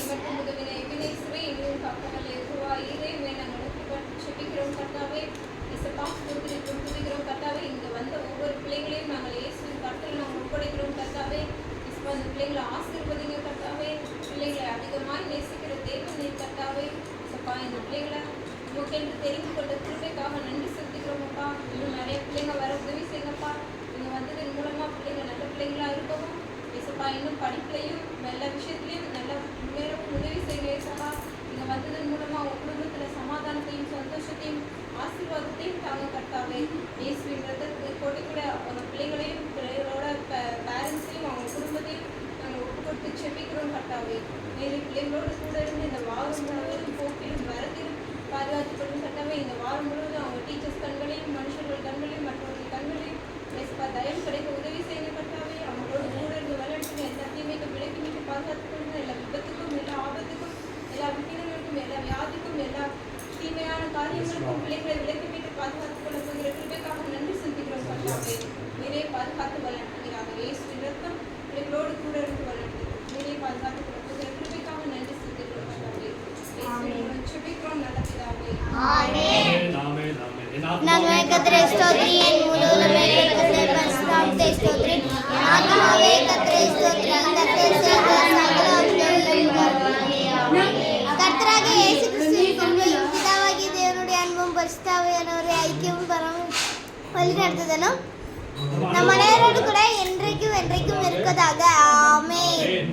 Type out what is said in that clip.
மற்றும் உதவினை வினைசுவை இன்னும் காக்கவல்ல யெகோவாயிரே நாங்கள் நோக்கி செபிக்கிறோம் கர்த்தாவே. இசப்பா துதிக்கிறோம் கர்த்தாவே. இங்கே வந்த ஒவ்வொரு பிள்ளைகளையும் நாங்கள் இயேசுவின் கர்த்தரில் நாங்கள் ஒப்படைக்கிறோம் கர்த்தாவே. இசப்பா அந்த பிள்ளைங்களை ஆசீர்வதிங்க கர்த்தாவே. பிள்ளைகளை அதிகமாக நேசிக்கிற தேவன் நீர் கர்த்தாவே. இசப்பா இந்த பிள்ளைகளை உங்களுக்கென்று தெரிந்து கொண்ட கிருபைக்காக நன்றி செலுத்திக்கிறோம் அப்பா. இன்னும் நிறைய பிள்ளைங்க வர உதவி செய்யுங்கப்பா. நீங்கள் வந்ததன் மூலமாக பிள்ளைங்க நல்ல பிள்ளைங்களா இருக்கவும் இசப்பா இன்னும் படிப்புலையும் எல்லா விஷயத்துலையும் நல்லா முன்னேறவும் உதவி செய்யுங்க இசப்பா. நீங்கள் வந்ததன் மூலமாக அவங்க குடும்பத்தில் சமாதானத்தையும் சந்தோஷத்தையும் ஆசீர்வாதத்தையும் தாங்க கர்த்தாவே. இயேசுவின் ரத்தத்தை போட்டு கூட அவங்க பிள்ளைங்களையும் பிள்ளைகளோட பேரண்ட்ஸையும் அவங்க குடும்பத்தையும் நாங்கள் ஒப்பு கொடுத்து செபிக்கிறோம் கர்த்தாவே. மேலும் பிள்ளைங்களோடு கூட இருந்து இந்த வாரம் முழுவதும் போக்கிலும் வரத்திலும் பாதுகாத்து கொள்ளும் கர்த்தாவே. இந்த வாரம் முழுவதும் அவங்க டீச்சர்ஸ் கண்களையும் மனுஷர்கள் கண்களையும் மற்றவர்கள் கண்களையும் இயேசுப்பா தயவு கிடைக்க உதவி செய்யுங்க கர்த்தாவே. அவங்களோட கூட இருந்து விளையாட்டுங்க எல்லா தீமைக்கும் விலக்கி மீட்டு பாதுகாத்து கொள்ளுங்க. எல்லா விபத்துக்கும் எல்லா ஆபத்துக்கும் எல்லா விக்கிரங்களுக்கும் எல்லா வியாதிக்கும் எல்லா தீமையான காரியங்களுக்கும் பிள்ளைகளை விலக்கி மீட்டு பாதுகாத்து கொள்ள போகிற கிருபைக்காக நன்றி செலுத்துகிறோம் கர்த்தாவே. நிறைய பாதுகாத்து விளையாட்டுகிறாங்க. இயேசுவின் ரத்தம் பிள்ளைகளோடு கூட இருந்து விளையாட்டு நிறைய பாதுகாத்து கொள்ள போகிற கிருபைக்காக நன்றி செலுத்துகிறோம் கர்த்தாவே. இயேசுவின் செபிக்கிறோம் நல்ல பிதாவே. ஆமென். ஆமென். ஆமென். நன்மை கர்த்தரே ஸ்தோத்திரி. என் முழுவதுமே கர்த்தரே பரிசுத்தத்தை ஸ்தோத்திரி. என் ஆத்துமாவே கர்த்தரே ஸ்தோத்திரி. கர்த்தரே கர்த்தராகிய இயேசு கிறிஸ்துவின் கிருபையும் பிதாவாகிய தேவனுடைய அன்பும் பரிசுத்தாவியானவருடைய ஐக்கியமும் வழிநடத்துதலும் நம் அனைவரோடு கூட என்றைக்கும் இருக்கதாக. ஆமென்.